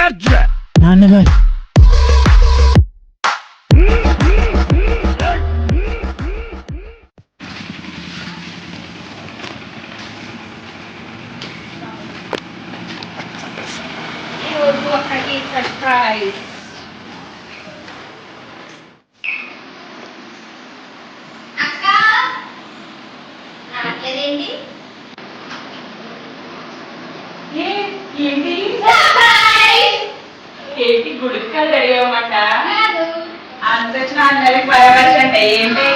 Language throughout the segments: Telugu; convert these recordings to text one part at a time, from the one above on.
నాన్నగారు సర్ప్రైజ్ అక్క నాకేంటి ఏంటి ఏంటి గుడికాలు అడిగామంట అంత వచ్చిన అందరికి పరవర్ష అంటే ఏంటి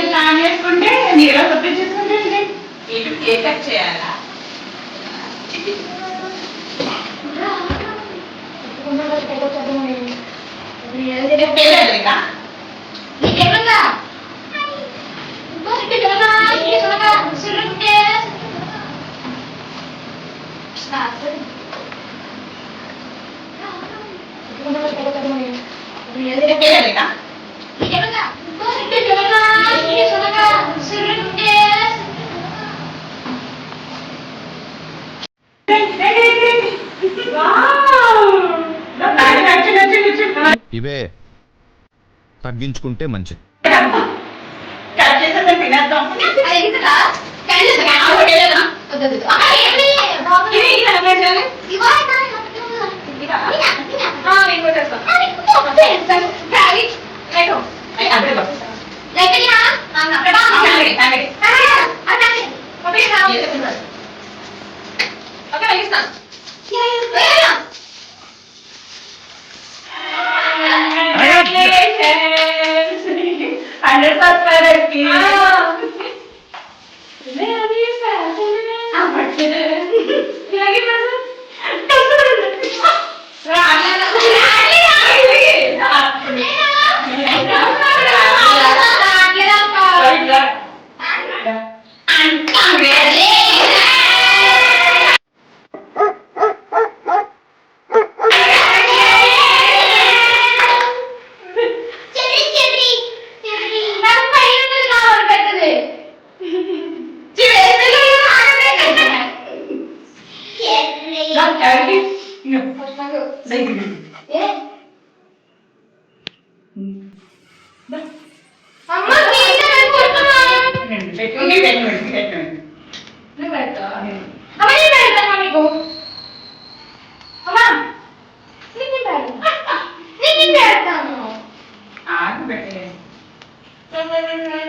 ప్లాన్ చేసుకుంటే నీలో పంపించేసుకుంటే ఇటు కేక్ కట్ చేయాలా ఇవే తగ్గించుకుంటే మంచిది.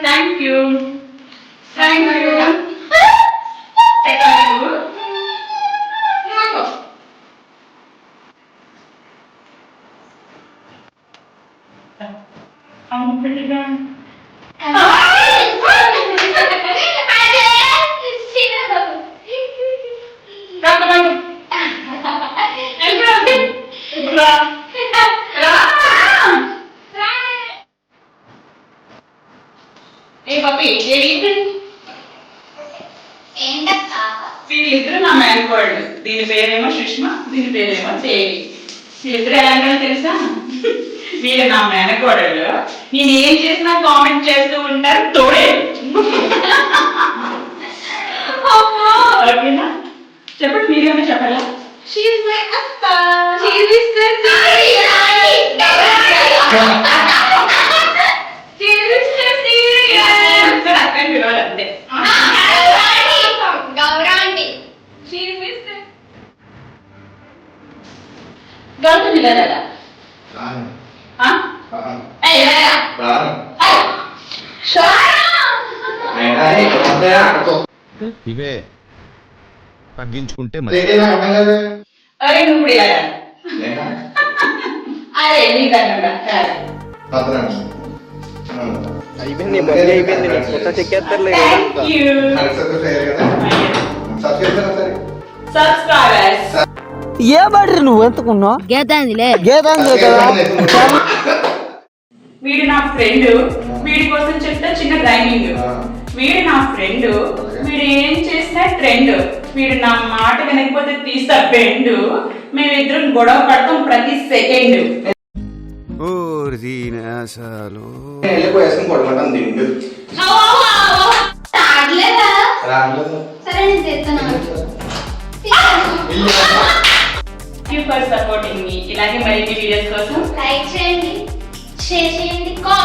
Thank you. Thank you. వీళ్ళిద్దరు నా మేనకోళ్ళు. దీని పేరేమో సుష్మా, దీని పేరేమో దేవి. వీళ్ళిద్దరు ఎలాగో తెలుసా? వీళ్ళు నా మేనకోడళ్ళు. నేను ఏం చేసినా కామెంట్ చేస్తూ ఉంటారు తోడే. ఓకేనా? చెప్పండి, మీరేమో చెప్పాలా? అంతే. గౌతమి లేదా? ఇవే తగ్గించుకుంటే మంచిది. అరే నువ్వు అరే ఏ బడ్రి నువ్వు ఎంతకున్నావు? వీడు నా ఫ్రెండ్. వీడి కోసం చెప్తా చిన్న డ్రైవింగ్. వీడు నా ఫ్రెండ్. వీడు ఏం చేసినా ట్రెండ్. వీడు నా మాట వినకపోతే తీస్తా బెండ్. మేమిద్దరం గొడవ పడతాం ప్రతి సెకండ్. సరే నేను చేస్తాను. థ్యాంక్ యూ ఫర్ సపోర్టింగ్ మీ. ఇలాగే మరిన్ని వీడియోస్ కోసం లైక్ చేయండి, షేర్ చేయండి, కామెంట్